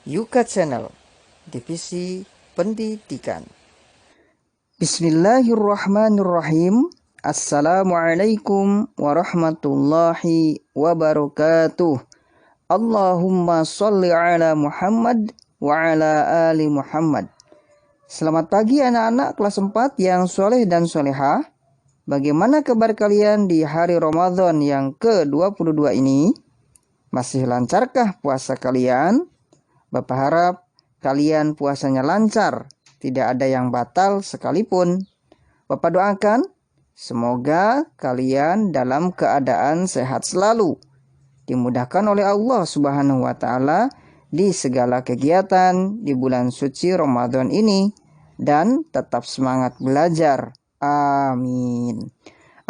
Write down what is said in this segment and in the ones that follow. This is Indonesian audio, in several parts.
Yuka Channel, Divisi Pendidikan. Bismillahirrahmanirrahim. Assalamualaikum warahmatullahi wabarakatuh. Allahumma sholli ala Muhammad wa ala ali Muhammad. Selamat pagi anak-anak kelas 4 yang soleh dan solehah. Bagaimana kabar kalian di hari Ramadan yang ke-22 ini? Masih lancarkah puasa kalian? Bapak harap kalian puasanya lancar, tidak ada yang batal sekalipun. Bapak doakan semoga kalian dalam keadaan sehat selalu, dimudahkan oleh Allah Subhanahu wa Ta'ala di segala kegiatan di bulan suci Ramadan ini, dan tetap semangat belajar. Amin.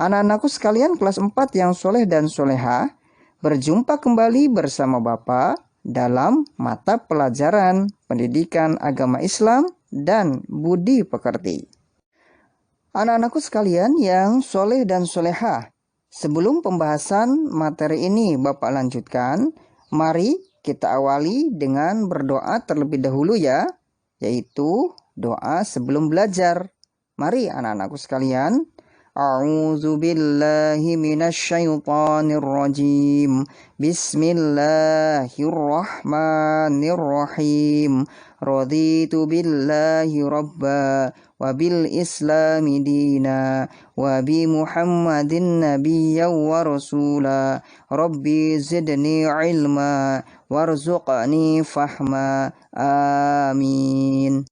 Anak-anakku sekalian kelas 4 yang soleh dan solehah, berjumpa kembali bersama Bapak dalam mata pelajaran pendidikan agama Islam dan budi pekerti. Anak-anakku sekalian yang soleh dan solehah, sebelum pembahasan materi ini Bapak lanjutkan, mari kita awali dengan berdoa terlebih dahulu ya, yaitu doa sebelum belajar. Mari anak-anakku sekalian, A'udzu billahi minasyaitonir rajim. Bismillahirrahmanirrahim. Raditu billahi rabba wa bil islami dina wa bi Muhammadin nabiyyan wa rasula. Rabbi zidni ilma warzuqni fahma. Amin.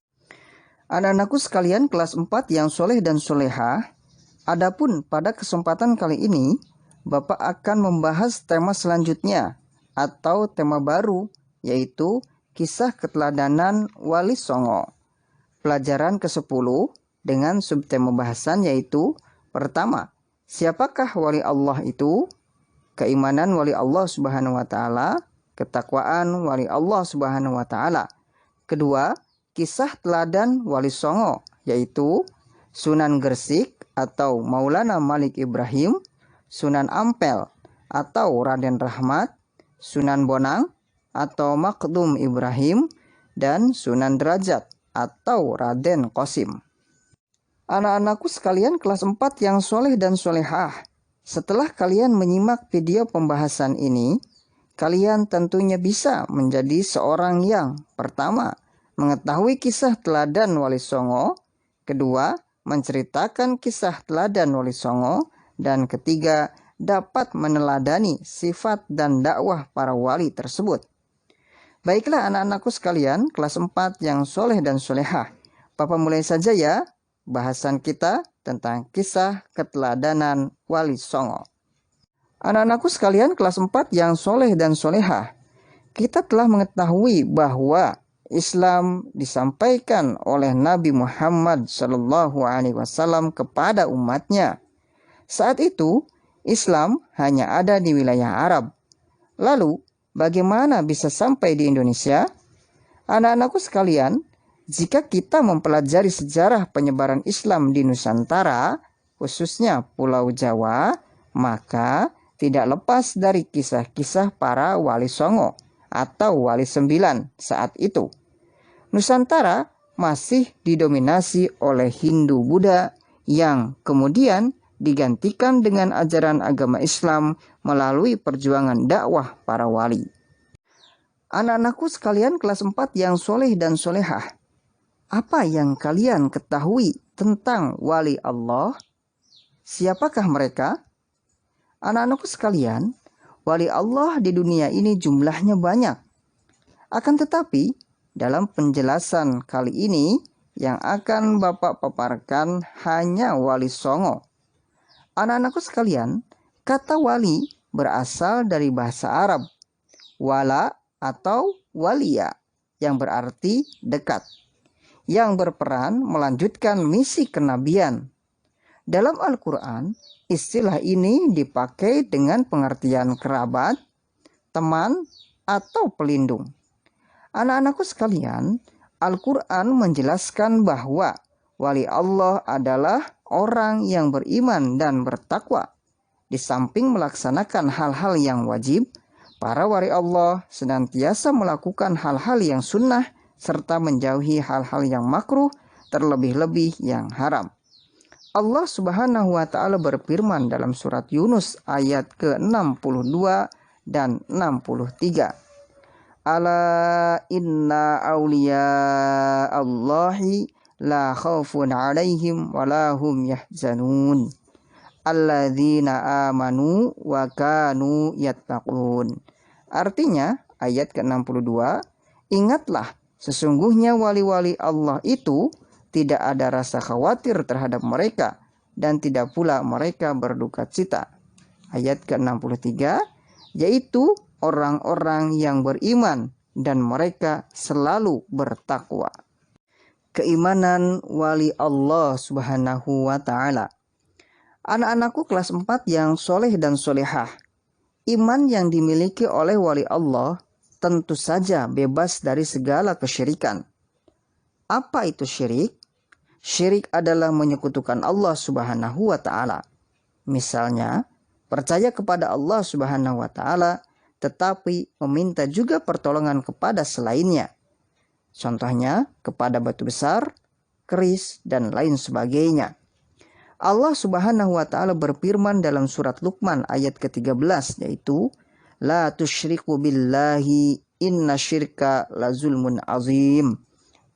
Anak-anakku sekalian kelas 4 yang soleh dan solehah, adapun pada kesempatan kali ini, Bapak akan membahas tema selanjutnya atau tema baru, yaitu kisah keteladanan Wali Songo. Pelajaran ke-10 dengan subtema bahasan yaitu pertama, siapakah Wali Allah itu? Keimanan Wali Allah Subhanahu wa Ta'ala, ketakwaan Wali Allah Subhanahu wa Ta'ala. Kedua, kisah teladan Wali Songo, yaitu Sunan Gresik atau Maulana Malik Ibrahim, Sunan Ampel atau Raden Rahmat, Sunan Bonang atau Makdum Ibrahim, dan Sunan Derajat atau Raden Qasim. Anak-anakku sekalian kelas 4 yang soleh dan solehah, setelah kalian menyimak video pembahasan ini, kalian tentunya bisa menjadi seorang yang pertama, mengetahui kisah teladan Wali Songo, kedua, menceritakan kisah teladan Wali Songo, dan ketiga, dapat meneladani sifat dan dakwah para wali tersebut. Baiklah anak-anakku sekalian, kelas 4 yang soleh dan solehah, Papa mulai saja ya bahasan kita tentang kisah keteladanan Wali Songo. Anak-anakku sekalian kelas 4 yang soleh dan solehah, kita telah mengetahui bahwa Islam disampaikan oleh Nabi Muhammad SAW kepada umatnya. Saat itu, Islam hanya ada di wilayah Arab. Lalu, bagaimana bisa sampai di Indonesia? Anak-anakku sekalian, jika kita mempelajari sejarah penyebaran Islam di Nusantara, khususnya Pulau Jawa, maka tidak lepas dari kisah-kisah para Wali Songo atau Wali Sembilan saat itu. Nusantara masih didominasi oleh Hindu-Buddha yang kemudian digantikan dengan ajaran agama Islam melalui perjuangan dakwah para wali. Anak-anakku sekalian kelas 4 yang soleh dan solehah, apa yang kalian ketahui tentang wali Allah? Siapakah mereka? Anak-anakku sekalian, wali Allah di dunia ini jumlahnya banyak. Akan tetapi, dalam penjelasan kali ini, yang akan Bapak paparkan hanya Wali Songo. Anak-anakku sekalian, kata wali berasal dari bahasa Arab, wala atau walia, yang berarti dekat, yang berperan melanjutkan misi kenabian. Dalam Al-Quran, istilah ini dipakai dengan pengertian kerabat, teman, atau pelindung. Anak-anakku sekalian, Al-Quran menjelaskan bahwa wali Allah adalah orang yang beriman dan bertakwa. Di samping melaksanakan hal-hal yang wajib, Para wali Allah senantiasa melakukan hal-hal yang sunnah serta menjauhi hal-hal yang makruh, terlebih-lebih yang haram. Allah Subhanahu wa Ta'ala berfirman dalam surat Yunus ayat ke-62 dan 63. Ala inna awliya Allahi la khawfun alaihim wa la hum yahzanun alladzina amanu wa kanu yattaqun. Artinya ayat ke-62, ingatlah sesungguhnya wali-wali Allah itu tidak ada rasa khawatir terhadap mereka dan tidak pula mereka berduka cita. Ayat ke-63, yaitu orang-orang yang beriman dan mereka selalu bertakwa. Keimanan wali Allah Subhanahu wa Ta'ala. Anak-anakku kelas 4 yang soleh dan solehah, iman yang dimiliki oleh wali Allah tentu saja bebas dari segala kesyirikan. Apa itu syirik? Syirik adalah menyekutukan Allah Subhanahu wa Ta'ala. Misalnya, percaya kepada Allah Subhanahu wa Ta'ala tetapi meminta juga pertolongan kepada selainnya. Contohnya kepada batu besar, keris, dan lain sebagainya. Allah Subhanahu wa Ta'ala berfirman dalam surat Luqman ayat ke-13, yaitu la tusyriku billahi inna syirka la zulmun azim.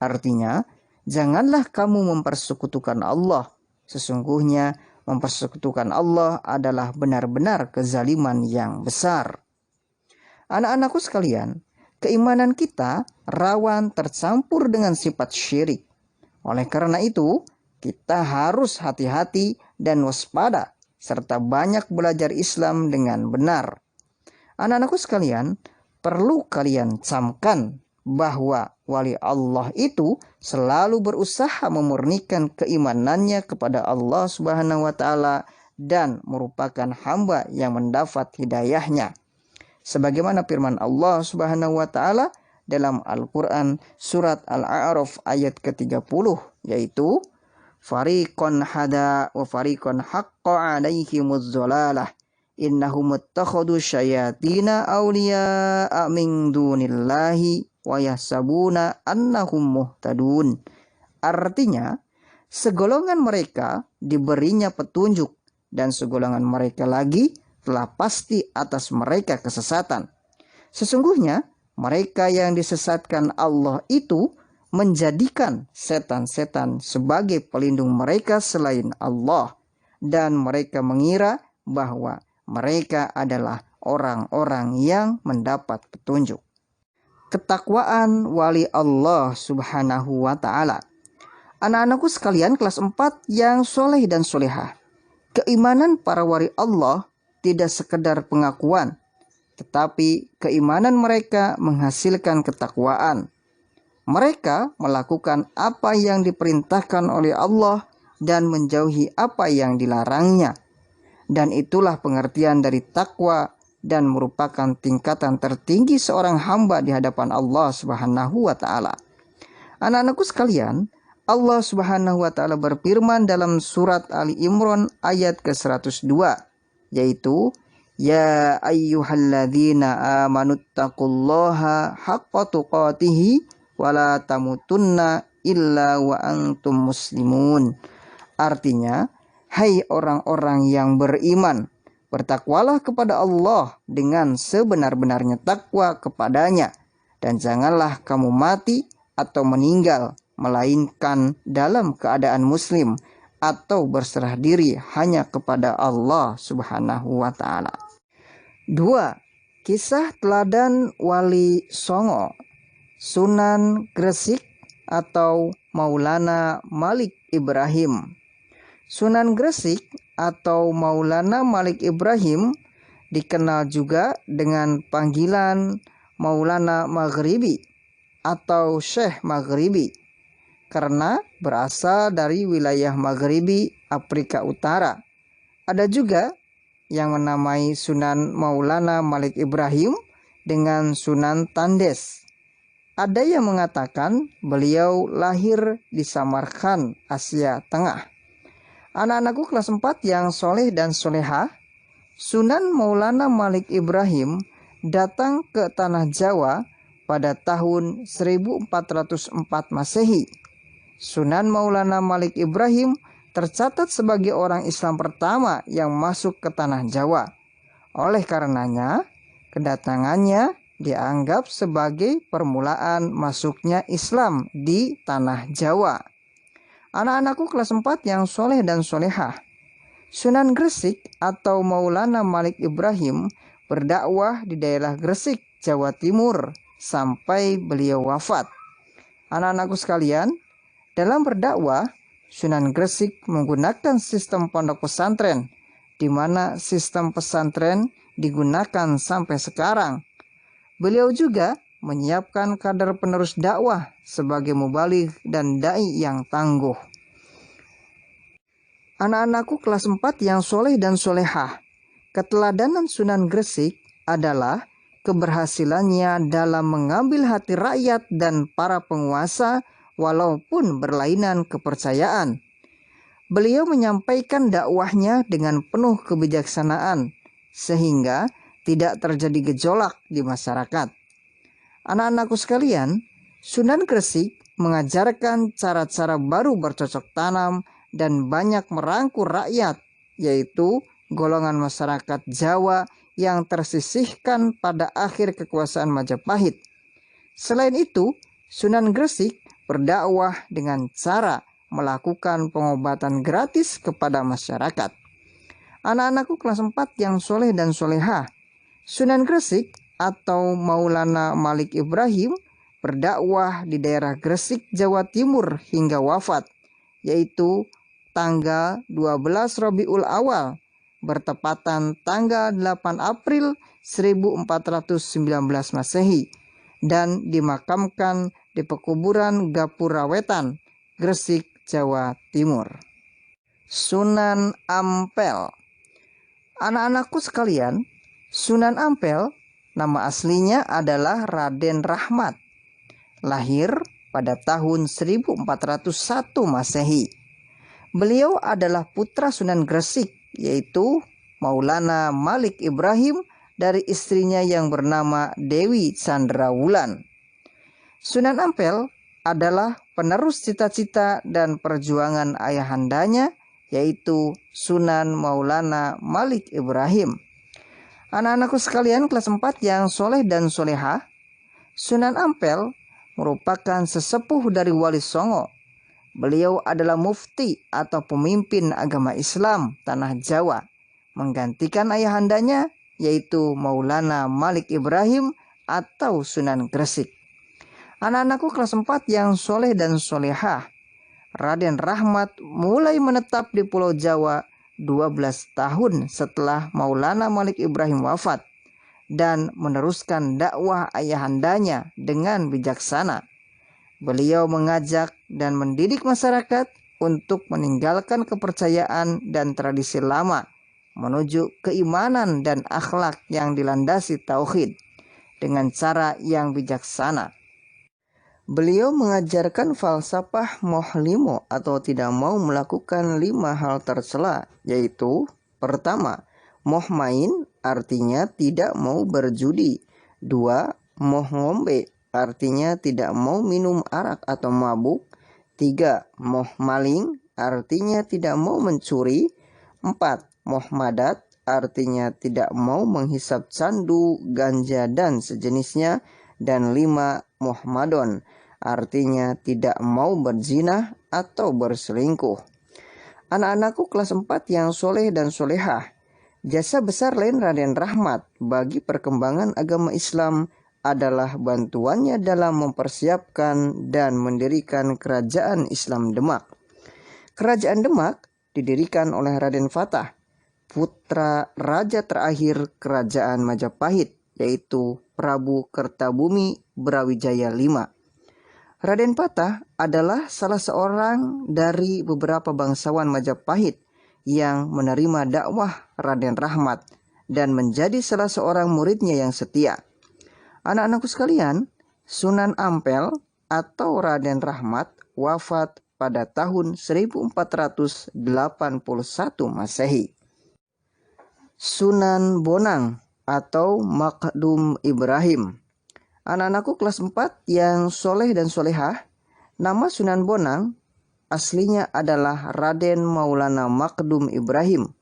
Artinya, janganlah kamu mempersekutukan Allah. Sesungguhnya mempersekutukan Allah adalah benar-benar kezaliman yang besar. Anak-anakku sekalian, keimanan kita rawan tercampur dengan sifat syirik. Oleh karena itu, kita harus hati-hati dan waspada serta banyak belajar Islam dengan benar. Anak-anakku sekalian, perlu kalian camkan bahwa wali Allah itu selalu berusaha memurnikan keimanannya kepada Allah Subhanahu wa Ta'ala dan merupakan hamba yang mendapat hidayahnya. Sebagaimana firman Allah Subhanahu wa Ta'ala dalam Al-Quran surat Al-A'raf ayat ke-30, yaitu fariqon hada wa fariqon haqqa alaihimuz dhalalah innahum ittakhadhu syayatina awliya'a min dunillahi wa yahsabuna annahum muhtadun. Artinya, segolongan mereka diberinya petunjuk dan segolongan mereka lagi telah pasti atas mereka kesesatan. Sesungguhnya mereka yang disesatkan Allah itu menjadikan setan-setan sebagai pelindung mereka selain Allah, dan mereka mengira bahwa mereka adalah orang-orang yang mendapat petunjuk. Ketakwaan wali Allah Subhanahu wa Ta'ala. Anak-anakku sekalian kelas 4 yang soleh dan solehah, keimanan para wali Allah tidak sekedar pengakuan, tetapi keimanan mereka menghasilkan ketakwaan. Mereka melakukan apa yang diperintahkan oleh Allah dan menjauhi apa yang dilarangnya. Dan itulah pengertian dari takwa dan merupakan tingkatan tertinggi seorang hamba di hadapan Allah Subhanahu wa Ta'ala. Anak-anakku sekalian, Allah Subhanahu wa Ta'ala berfirman dalam surat Ali Imran ayat ke-102, yaitu ya ayyuhalladzina amanuttaqullaha haqqa tuqatihi wa la tamutunna illa wa antum muslimun. Artinya, hai orang-orang yang beriman, bertakwalah kepada Allah dengan sebenar-benarnya takwa kepadanya, dan janganlah kamu mati atau meninggal melainkan dalam keadaan muslim atau berserah diri hanya kepada Allah Subhanahu wa Ta'ala. 2. Kisah teladan Wali Songo, Sunan Gresik atau Maulana Malik Ibrahim. Sunan Gresik atau Maulana Malik Ibrahim dikenal juga dengan panggilan Maulana Maghribi atau Syekh Maghribi, karena berasal dari wilayah Maghribi Afrika Utara. Ada juga yang menamai Sunan Maulana Malik Ibrahim dengan Sunan Tandes. Ada yang mengatakan beliau lahir di Samarkand, Asia Tengah. Anak-anakku kelas 4 yang soleh dan solehah, Sunan Maulana Malik Ibrahim datang ke tanah Jawa pada tahun 1404 Masehi. Sunan Maulana Malik Ibrahim tercatat sebagai orang Islam pertama yang masuk ke tanah Jawa. Oleh karenanya, kedatangannya dianggap sebagai permulaan masuknya Islam di tanah Jawa. Anak-anakku kelas 4 yang soleh dan solehah, Sunan Gresik atau Maulana Malik Ibrahim berdakwah di daerah Gresik, Jawa Timur sampai beliau wafat. Anak-anakku sekalian, dalam berdakwah, Sunan Gresik menggunakan sistem pondok pesantren, di mana sistem pesantren digunakan sampai sekarang. Beliau juga menyiapkan kader penerus dakwah sebagai mubaligh dan dai yang tangguh. Anak-anakku kelas 4 yang soleh dan solehah, keteladanan Sunan Gresik adalah keberhasilannya dalam mengambil hati rakyat dan para penguasa walaupun berlainan kepercayaan. Beliau menyampaikan dakwahnya dengan penuh kebijaksanaan sehingga tidak terjadi gejolak di masyarakat. Anak-anakku sekalian, Sunan Gresik mengajarkan cara-cara baru bercocok tanam dan banyak merangkul rakyat, yaitu golongan masyarakat Jawa yang tersisihkan pada akhir kekuasaan Majapahit. Selain itu, Sunan Gresik berdakwah dengan cara melakukan pengobatan gratis kepada masyarakat. Anak-anakku kelas 4 yang soleh dan solehah, Sunan Gresik atau Maulana Malik Ibrahim berdakwah di daerah Gresik, Jawa Timur hingga wafat, yaitu tanggal 12 Rabiul Awal bertepatan tanggal 8 April 1419 Masehi dan dimakamkan di pekuburan Gapura Wetan, Gresik, Jawa Timur. Sunan Ampel. Anak-anakku sekalian, Sunan Ampel nama aslinya adalah Raden Rahmat. Lahir pada tahun 1401 Masehi. Beliau adalah putra Sunan Gresik, yaitu Maulana Malik Ibrahim dari istrinya yang bernama Dewi Candrawulan. Sunan Ampel adalah penerus cita-cita dan perjuangan ayahandanya, yaitu Sunan Maulana Malik Ibrahim. Anak-anakku sekalian kelas 4 yang soleh dan solehah, Sunan Ampel merupakan sesepuh dari Wali Songo. Beliau adalah mufti atau pemimpin agama Islam tanah Jawa, menggantikan ayahandanya yaitu Maulana Malik Ibrahim atau Sunan Gresik. Anak-anakku kelas 4 yang soleh dan solehah, Raden Rahmat mulai menetap di Pulau Jawa 12 tahun setelah Maulana Malik Ibrahim wafat dan meneruskan dakwah ayahandanya dengan bijaksana. Beliau mengajak dan mendidik masyarakat untuk meninggalkan kepercayaan dan tradisi lama menuju keimanan dan akhlak yang dilandasi tauhid dengan cara yang bijaksana. Beliau mengajarkan falsafah mohlimo atau tidak mau melakukan 5 hal tercela, yaitu pertama, moh main artinya tidak mau berjudi. 2. Moh ngombe artinya tidak mau minum arak atau mabuk. 3. Moh maling artinya tidak mau mencuri. 4. Moh madat artinya tidak mau menghisap candu, ganja dan sejenisnya. Dan 5. Moh madon artinya tidak mau berzina atau berselingkuh. Anak-anakku kelas 4 yang soleh dan solehah, jasa besar lain Raden Rahmat bagi perkembangan agama Islam adalah bantuannya dalam mempersiapkan dan mendirikan Kerajaan Islam Demak. Kerajaan Demak didirikan oleh Raden Fatah, putra raja terakhir Kerajaan Majapahit, yaitu Prabu Kertabumi Brawijaya V. Raden Fatah adalah salah seorang dari beberapa bangsawan Majapahit yang menerima dakwah Raden Rahmat dan menjadi salah seorang muridnya yang setia. Anak-anakku sekalian, Sunan Ampel atau Raden Rahmat wafat pada tahun 1481 Masehi. Sunan Bonang atau Maqdum Ibrahim. Anak-anakku kelas 4 yang soleh dan solehah, nama Sunan Bonang aslinya adalah Raden Maulana Maqdum Ibrahim.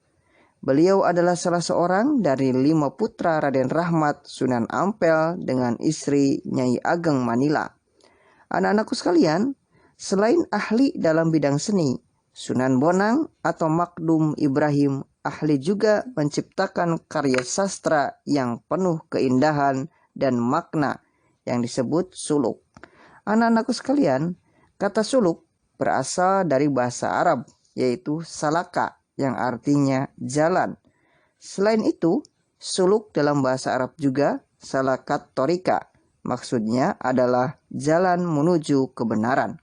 Beliau adalah salah seorang dari 5 putra Raden Rahmat Sunan Ampel dengan istri Nyai Ageng Manila. Anak-anakku sekalian, selain ahli dalam bidang seni, Sunan Bonang atau Maqdum Ibrahim ahli juga menciptakan karya sastra yang penuh keindahan dan makna yang disebut suluk. Anak-anakku sekalian, kata suluk berasal dari bahasa Arab, yaitu salaka, yang artinya jalan. Selain itu, suluk dalam bahasa Arab juga salakat torika, maksudnya adalah jalan menuju kebenaran.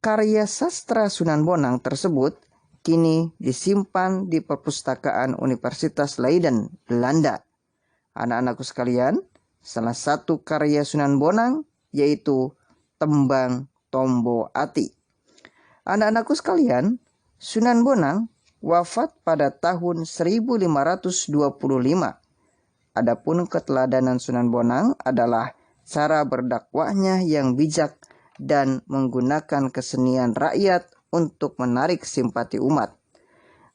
Karya sastra Sunan Bonang tersebut kini disimpan di perpustakaan Universitas Leiden, Belanda. Anak-anakku sekalian, salah satu karya Sunan Bonang yaitu Tembang Tombo Ati. Anak-anakku sekalian, Sunan Bonang wafat pada tahun 1525. Adapun keteladanan Sunan Bonang adalah cara berdakwahnya yang bijak dan menggunakan kesenian rakyat untuk menarik simpati umat.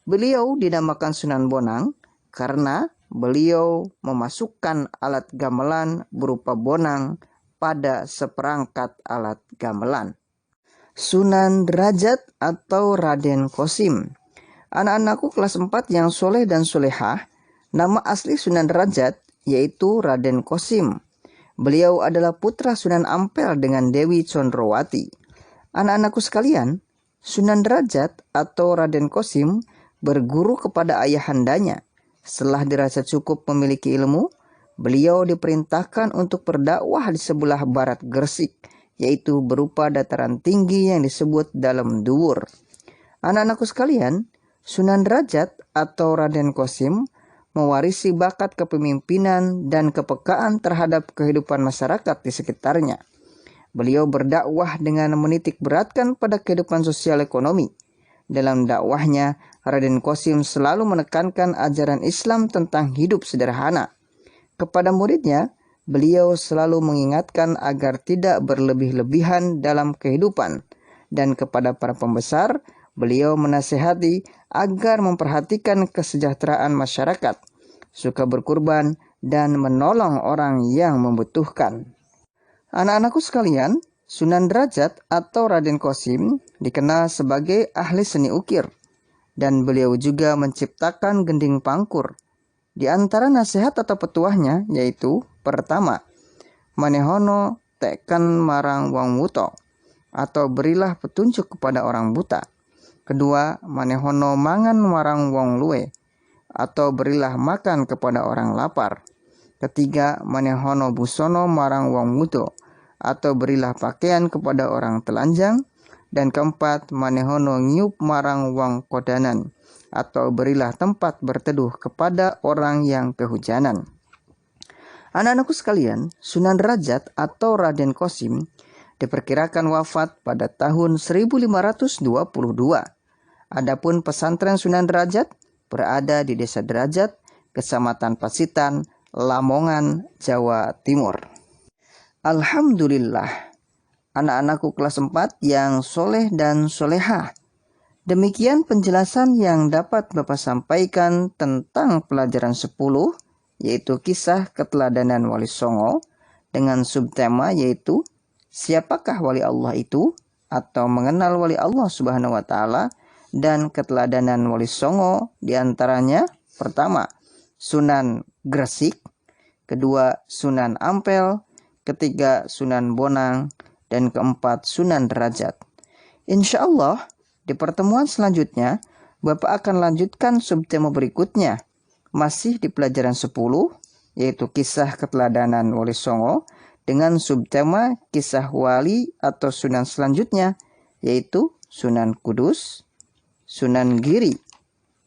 Beliau dinamakan Sunan Bonang karena beliau memasukkan alat gamelan berupa bonang pada seperangkat alat gamelan. Sunan Derajat atau Raden Kosim. Anak-anakku kelas 4 yang soleh dan solehah, nama asli Sunan Derajat yaitu Raden Kosim. Beliau adalah putra Sunan Ampel dengan Dewi Condrowati. Anak-anakku sekalian, Sunan Derajat atau Raden Kosim berguru kepada ayahandanya. Setelah dirasa cukup memiliki ilmu, beliau diperintahkan untuk berdakwah di sebelah barat Gresik, yaitu berupa dataran tinggi yang disebut dalam Duwur. Anak-anakku sekalian, Sunan Derajat atau Raden Kosim mewarisi bakat kepemimpinan dan kepekaan terhadap kehidupan masyarakat di sekitarnya. Beliau berdakwah dengan menitik beratkan pada kehidupan sosial ekonomi. Dalam dakwahnya, Raden Kosim selalu menekankan ajaran Islam tentang hidup sederhana. Kepada muridnya, beliau selalu mengingatkan agar tidak berlebih-lebihan dalam kehidupan, dan kepada para pembesar, beliau menasihati agar memperhatikan kesejahteraan masyarakat, suka berkurban, dan menolong orang yang membutuhkan. Anak-anakku sekalian, Sunan Derajat atau Raden Kosim dikenal sebagai ahli seni ukir, dan beliau juga menciptakan gending pangkur. Di antara nasihat atau petuahnya yaitu: pertama, manehono tekan marang wong wuto, atau berilah petunjuk kepada orang buta. Kedua, manehono mangan marang wong luwe, atau berilah makan kepada orang lapar. Ketiga, manehono busono marang wong wudo, atau berilah pakaian kepada orang telanjang. Dan keempat, manehono ngiup marang wong kodanan, atau berilah tempat berteduh kepada orang yang kehujanan. Anak-anakku sekalian, Sunan Derajat atau Raden Kosim diperkirakan wafat pada tahun 1522. Adapun pesantren Sunan Derajat berada di Desa Derajat, Kecamatan Pasitan, Lamongan, Jawa Timur. Alhamdulillah, anak-anakku kelas 4 yang soleh dan solehah. Demikian penjelasan yang dapat Bapak sampaikan tentang pelajaran 10, yaitu kisah keteladanan Wali Songo, dengan subtema yaitu siapakah Wali Allah itu, atau mengenal Wali Allah Subhanahu wa Ta'ala, dan keteladanan Wali Songo diantaranya: pertama, Sunan Gresik; kedua, Sunan Ampel; ketiga, Sunan Bonang; dan keempat, Sunan Derajat. Insya Allah di pertemuan selanjutnya Bapak akan lanjutkan subtema berikutnya, masih di pelajaran 10, yaitu kisah keteladanan Wali Songo, dengan subtema kisah wali atau sunan selanjutnya, yaitu Sunan Kudus, Sunan Giri,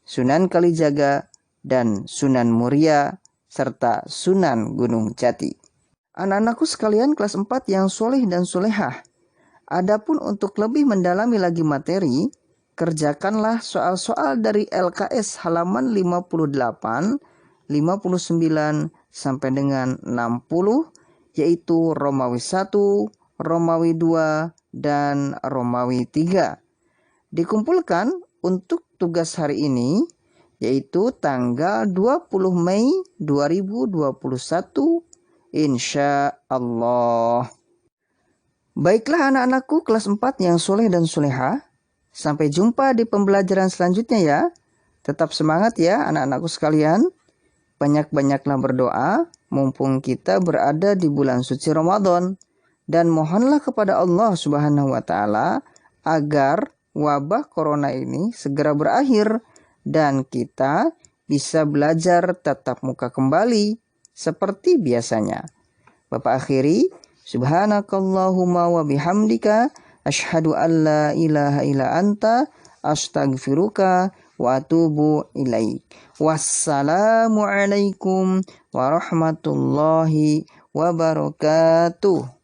Sunan Kalijaga, dan Sunan Muria, serta Sunan Gunung Jati. Anak-anakku sekalian kelas 4 yang soleh dan solehah, adapun untuk lebih mendalami lagi materi, kerjakanlah soal-soal dari LKS halaman 58 59 sampai dengan 60, yaitu Romawi 1, Romawi 2, dan Romawi 3. Dikumpulkan untuk tugas hari ini, yaitu tanggal 20 Mei 2021, insya Allah. Baiklah anak-anakku kelas 4 yang soleh dan soleha. Sampai jumpa di pembelajaran selanjutnya ya. Tetap semangat ya anak-anakku sekalian. Banyak-banyaklah berdoa mumpung kita berada di bulan suci Ramadan. Dan mohonlah kepada Allah Subhanahu wa Ta'ala agar wabah corona ini segera berakhir dan kita bisa belajar tatap muka kembali seperti biasanya. Bapak akhiri, subhanakallahumma wa bihamdika asyhadu an la ilaha illa anta astaghfiruka wa atubu ilaik. Wassalamualaikum warahmatullahi wabarakatuh.